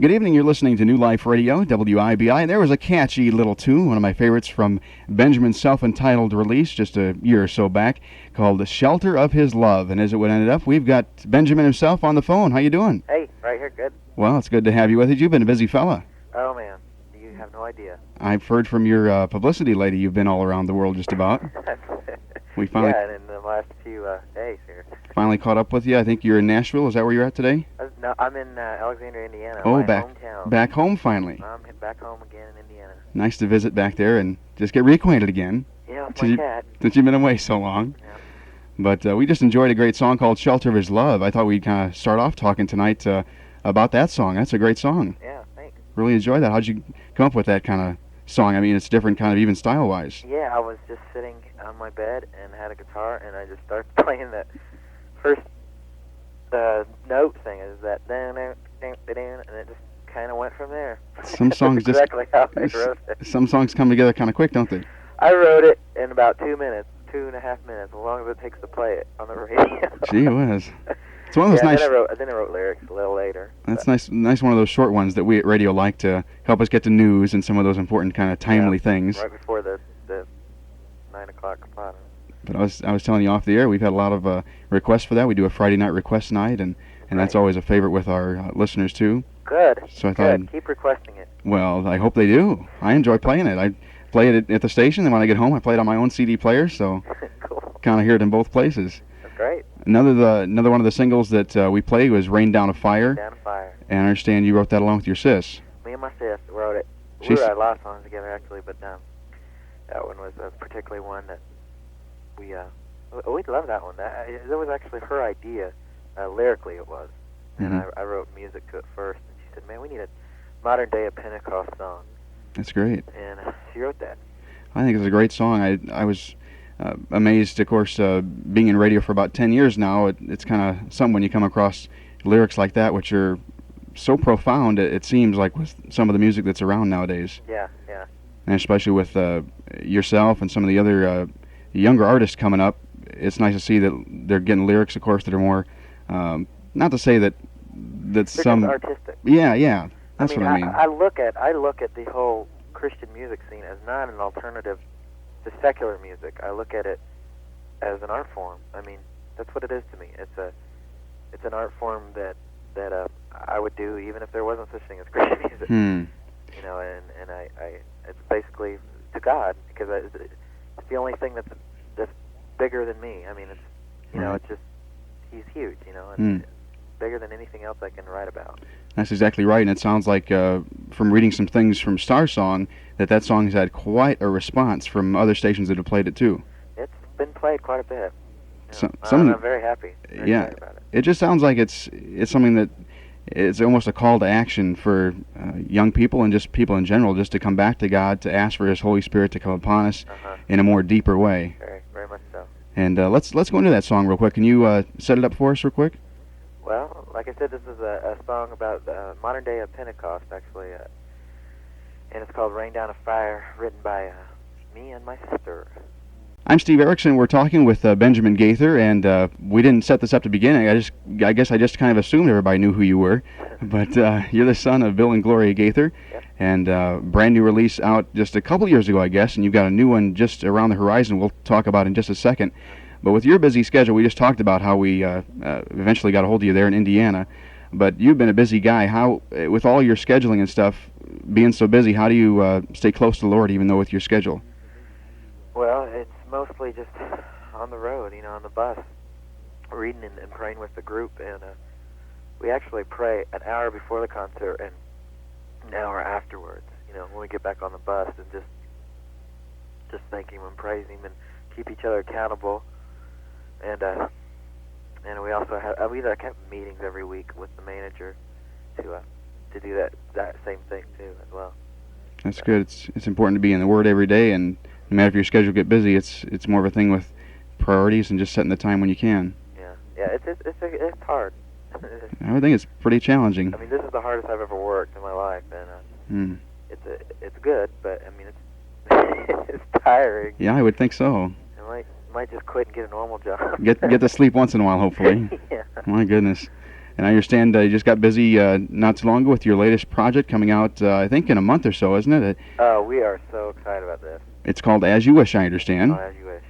Good evening, you're listening to New Life Radio, WIBI, and there was a catchy little tune, one of my favorites from Benjamin's self-entitled release just a year or so back, called Shelter of His Love. And as it would end up, we've got Benjamin himself on the phone. How you doing? Hey, right here, good. Well, it's good to have you with us. You've been a busy fella. Oh, man, you have no idea. I've heard from your publicity lady you've been all around the world just about. We finally Yeah, and in the last few days here. finally caught up with you. I think you're in Nashville. Is that where you're at today? No, I'm in Alexandria, Indiana, Oh, my back hometown. back home finally. I'm back home again in Indiana. Nice to visit back there and just get reacquainted again. Yeah, with my cat. Since you've been away so long. Yeah. But we just enjoyed a great song called Shelter of His Love. I thought we'd kind of start off talking tonight about that song. That's a great song. Yeah, thanks. Really enjoyed that. How'd you come up with that kind of song? I mean, it's different kind of even style-wise. Yeah, I was just sitting on my bed and had a guitar, and I just started playing that first note thing. Is that and it just kind of went from there. Some songs That's exactly how I wrote it. Some songs come together kind of quick, don't they? I wrote it in about 2 minutes, 2.5 minutes, as long as it takes to play it on the radio. Gee whiz. It's one of those yeah, nice. Then I wrote lyrics a little later. That's nice one of those short ones that we at radio like to help us get the news and some of those important kind of timely things. Right before the 9 o'clock spot. But I was telling you off the air, we've had a lot of requests for that. We do a Friday night request night, and that's always a favorite with our listeners too. Good. So I thought, keep requesting it. Well, I hope they do. I enjoy playing it. I play it at the station, and when I get home, I play it on my own CD player. So Cool. kind of hear it in both places. That's great. Another one of the singles that we played was "Rain Down a Fire." Down a Fire. And I understand you wrote that along with your sis. Me and my sis wrote it. We She's- wrote a lot of songs together actually, but that one was particularly one that we loved that one. That was actually her idea. Lyrically, it was. And Mhm. I wrote music to it first, and she said, "Man, we need a modern day of Pentecost song." That's great. And she wrote that. I think it's a great song. I was amazed, of course, being in radio for about 10 years now. It's kind of something when you come across lyrics like that, which are so profound, it seems like with some of the music that's around nowadays. Yeah. And especially with yourself and some of the other younger artists coming up, it's nice to see that they're getting lyrics, of course, that are more, not to say that They're some... just artistic. Yeah, that's what I mean. I look at the whole Christian music scene as not an alternative to secular music. I look at it as an art form. I mean, that's what it is to me. It's an art form that I would do even if there wasn't such thing as Christian music. You know, and I it's basically to God, because it's the only thing that's bigger than me. I mean, it's it's just he's huge, and it's bigger than anything else I can write about. That's exactly right, and it sounds like from reading some things from Star Song that song has had quite a response from other stations that have played it too. It's been played quite a bit. I'm very happy. Very excited about it. It just sounds like it's something that it's almost a call to action for young people and just people in general, just to come back to God, to ask for His Holy Spirit to come upon us in a more deeper way. Very, very much so. And let's go into that song real quick. Can you set it up for us real quick? Well, like I said, this is a song about the modern day of Pentecost, actually, and it's called "Rain Down a Fire," written by me and my sister. I'm Steve Ericson. We're talking with Benjamin Gaither, and we didn't set this up to begin. I guess I just kind of assumed everybody knew who you were, but you're the son of Bill and Gloria Gaither, and brand new release out just a couple years ago, I guess, and you've got a new one just around the horizon we'll talk about in just a second. But with your busy schedule, we just talked about how we eventually got a hold of you there in Indiana, but you've been a busy guy. How, with all your scheduling and stuff, being so busy, how do you stay close to the Lord even though with your schedule? Well, it's mostly just on the road, on the bus, reading and praying with the group, and we actually pray an hour before the concert and an hour afterwards, when we get back on the bus, and just thank Him and praise Him and keep each other accountable, and we also have we have meetings every week with the manager to do that same thing too as well. That's good. It's important to be in the Word every day, and no matter if your schedule get busy, it's more of a thing with priorities and just setting the time when you can. Yeah. It's hard. I would think it's pretty challenging. I mean, this is the hardest I've ever worked in my life, and it's good, but I mean it's tiring. Yeah, I would think so. I might just quit and get a normal job. Get to sleep once in a while, hopefully. Yeah. My goodness. And I understand you just got busy not too long ago with your latest project coming out, I think, in a month or so, isn't it? We are so excited about this. It's called As You Wish, I understand. Oh, As You Wish.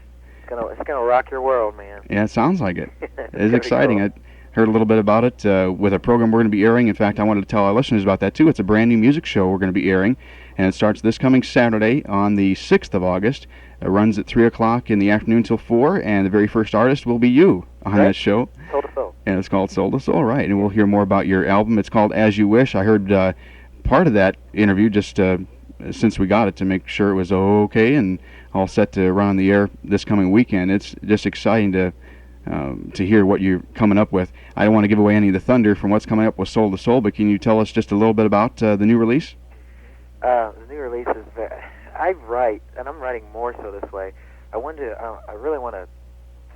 It's gonna rock your world, man. Yeah, it sounds like it. It's exciting. Cool. I heard a little bit about it with a program we're going to be airing. In fact, I wanted to tell our listeners about that, too. It's a brand new music show we're going to be airing, and it starts this coming Saturday on the 6th of August. It runs at 3 o'clock in the afternoon till 4, and the very first artist will be you on that show. Soul to Soul. And it's called Soul to Soul, right. And we'll hear more about your album. It's called As You Wish. I heard part of that interview just since we got it to make sure it was okay and all set to run on the air this coming weekend. It's just exciting to hear what you're coming up with. I don't want to give away any of the thunder from what's coming up with Soul to Soul, but can you tell us just a little bit about the new release? The new release is I write, and I'm writing more so this way. I really want to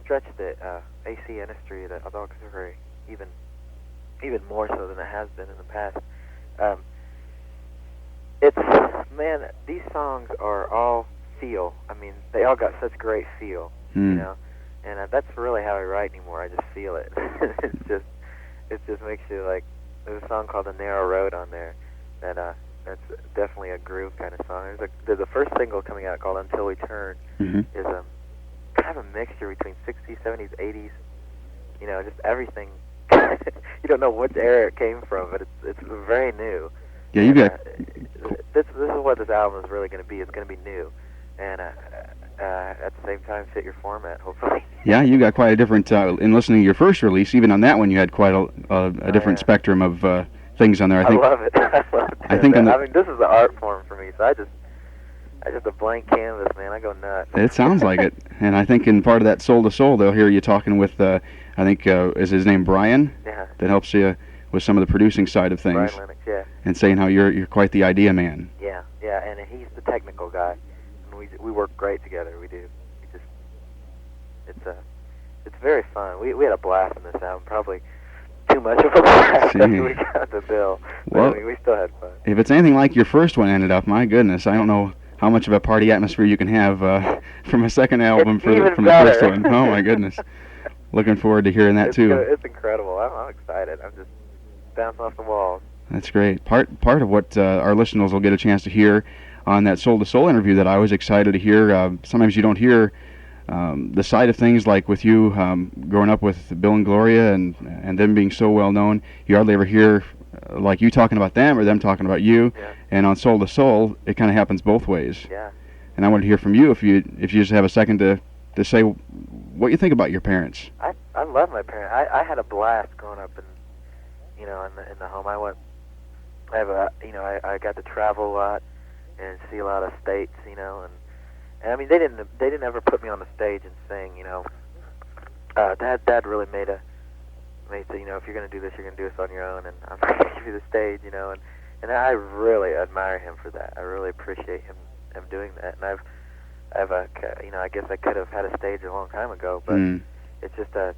stretch the AC industry, the adult contemporary, even more so than it has been in the past. These songs are all feel. I mean, they all got such great feel, you know. And that's really how I write anymore. I just feel it. it just makes you like. There's a song called "The Narrow Road" on there that's definitely a groove kind of song. There's a first single coming out called "Until We Turn." Is kind of a mixture between 60s, 70s, 80s. You know, just everything. You don't know which era it came from, but it's very new. Yeah, you got. This is what this album is really going to be. It's going to be new, and at the same time fit your format, hopefully. Yeah, you got quite a different. In listening to your first release, even on that one, you had quite a different spectrum of things on there. I love it. I love it. I think I mean, this is the art form for me, so I just a blank canvas, man. I go nuts. It sounds like it, and I think in part of that Soul to Soul, they'll hear you talking with. I think is his name Brian. Yeah. That helps you with some of the producing side of things. Brian Lennox, yeah. And saying how you're quite the idea man. Yeah, and he's the technical guy. And we work great together. We do. It's very fun. We had a blast in this album. Probably too much of a blast after we got the bill. Well, but we still had fun. If it's anything like your first one ended up, my goodness, I don't know how much of a party atmosphere you can have from a second album from the first one. Oh my goodness. Looking forward to hearing that too. It's incredible. I'm excited. I'm just bouncing off the walls. That's great. Part of what our listeners will get a chance to hear on that Soul to Soul interview that I was excited to hear. Sometimes you don't hear the side of things, like with you growing up with Bill and Gloria and them being so well known. You hardly ever hear like you talking about them or them talking about you. Yeah. And on Soul to Soul, it kind of happens both ways. Yeah. And I wanted to hear from you if you just have a second to say what you think about your parents. I love my parents. I had a blast growing up in the home. I got to travel a lot and see a lot of states, and I mean they didn't ever put me on the stage and sing, Dad really made say, if you're gonna do this, you're gonna do this on your own, and I'm gonna give you the stage, and I really admire him for that. I really appreciate him doing that, and I guess I could have had a stage a long time ago, but it's just in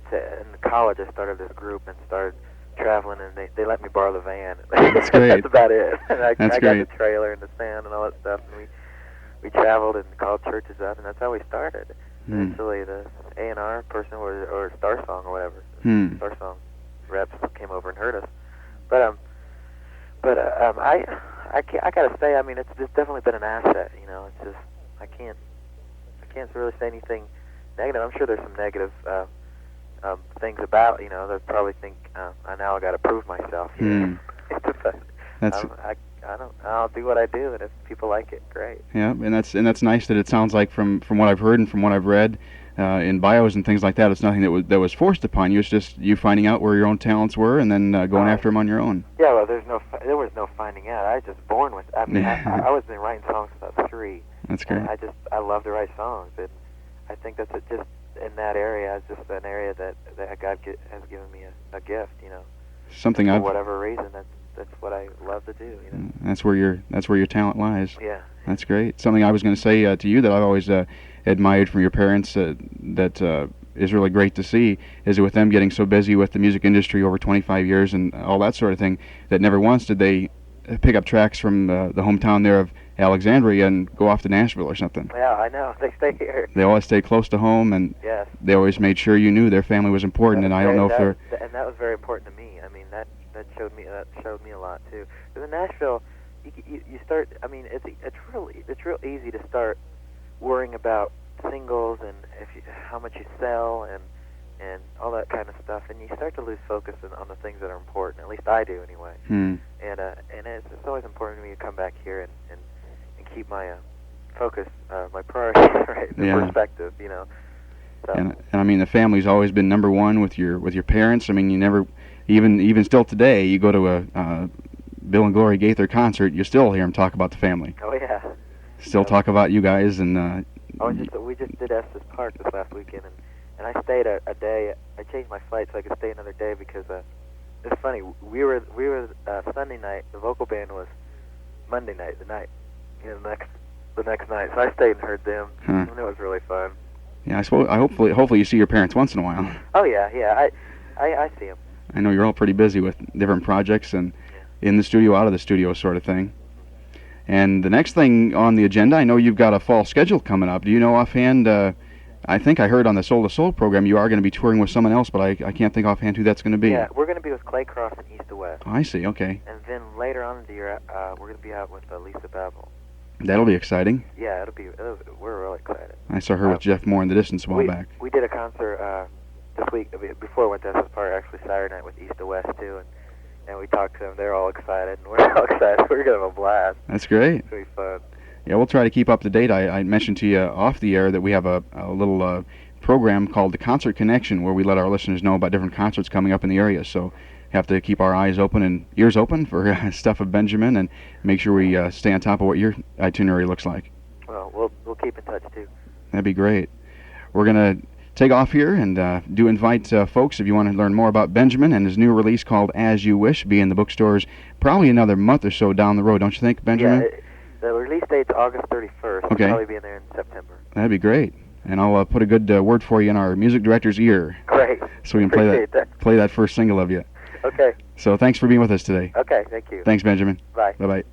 college I started this group and started traveling, and they let me borrow the van. That's great. That's about it. And I got great. the trailer and the sound and all that stuff, and we traveled and called churches up, and that's how we started. Eventually, the A&R person or Star Song or whatever, Star Song reps came over and heard us. But I gotta say, I mean, it's definitely been an asset. It's just I can't really say anything negative. I'm sure there's some negative things about, they probably think I now got to prove myself. But I'll do what I do, and if people like it, great. Yeah, and that's nice that it sounds like from what I've heard and from what I've read in bios and things like that, it's nothing that was forced upon you. It's just you finding out where your own talents were and then going after them on your own. Yeah, well, there was no finding out. I was just born with. I mean, I was been writing songs since I was 3. That's great. And I love to write songs, and I think that's just in that area. It's just an area that God has given me a gift. Something for whatever reason. That's what I love to do. That's where your talent lies. Yeah. That's great. Something I was going to say to you that I've always admired from your parents that is really great to see is with them getting so busy with the music industry over 25 years and all that sort of thing that never once did they pick up tracks from the hometown there of Alexandria and go off to Nashville or something. Yeah, I know. They stay here. They always stay close to home, and Yes. they always made sure you knew their family was important. And I don't know if they're. And that was very important to me. I mean, that showed me a lot too. Because in Nashville, you start. I mean, it's real easy to start worrying about singles and how much you sell and all that kind of stuff, and you start to lose focus on the things that are important. At least I do, anyway. And it's always important to me to come back here and keep my focus, my priority, right, the perspective, you know. So. And I mean, the family's always been number one with your parents. I mean, you never, even still today, you go to a Bill and Glory Gaither concert, you still hear them talk about the family. Oh yeah. Still talk about you guys and. We just did Estes Park this last weekend, and I stayed a day. I changed my flight so I could stay another day because it's funny. We were Sunday night. The vocal band was Monday night, the next night. So I stayed and heard them, and it was really fun. Yeah, I suppose. Hopefully you see your parents once in a while. Oh yeah. I see them. I know you're all pretty busy with different projects and in the studio, out of the studio, sort of thing. And the next thing on the agenda, I know you've got a fall schedule coming up. Do you know offhand? I think I heard on the Soul to Soul program you are going to be touring with someone else, but I can't think offhand who that's going to be. Yeah, we're going to be with Clay Cross and East to West. Oh, I see. Okay. And then later on in the year, we're going to be out with Lisa Babel. That'll be exciting. Yeah, we're really excited. I saw her with Jeff Moore in the Distance a while back. We did a concert this week before I went to Estes Park, actually Saturday night with East to West too, and we talked to them. They're all excited, and we're all excited. We're going to have a blast. That's great. It's going to be fun. Yeah, we'll try to keep up to date. I mentioned to you off the air that we have a little program called the Concert Connection, where we let our listeners know about different concerts coming up in the area. So you have to keep our eyes open and ears open for stuff of Benjamin, and make sure we stay on top of what your itinerary looks like. Well, we'll keep in touch too. That'd be great. We're gonna take off here and do invite folks, if you want to learn more about Benjamin and his new release called As You Wish, be in the bookstores probably another month or so down the road, don't you think, Benjamin? Yeah, the release date's August 31st. Okay. We'll probably be in there in September. That'd be great. And I'll put a good word for you in our music director's ear. Great. So we can play that first single of you. Okay. So thanks for being with us today. Okay, thank you. Thanks, Benjamin. Bye. Bye-bye.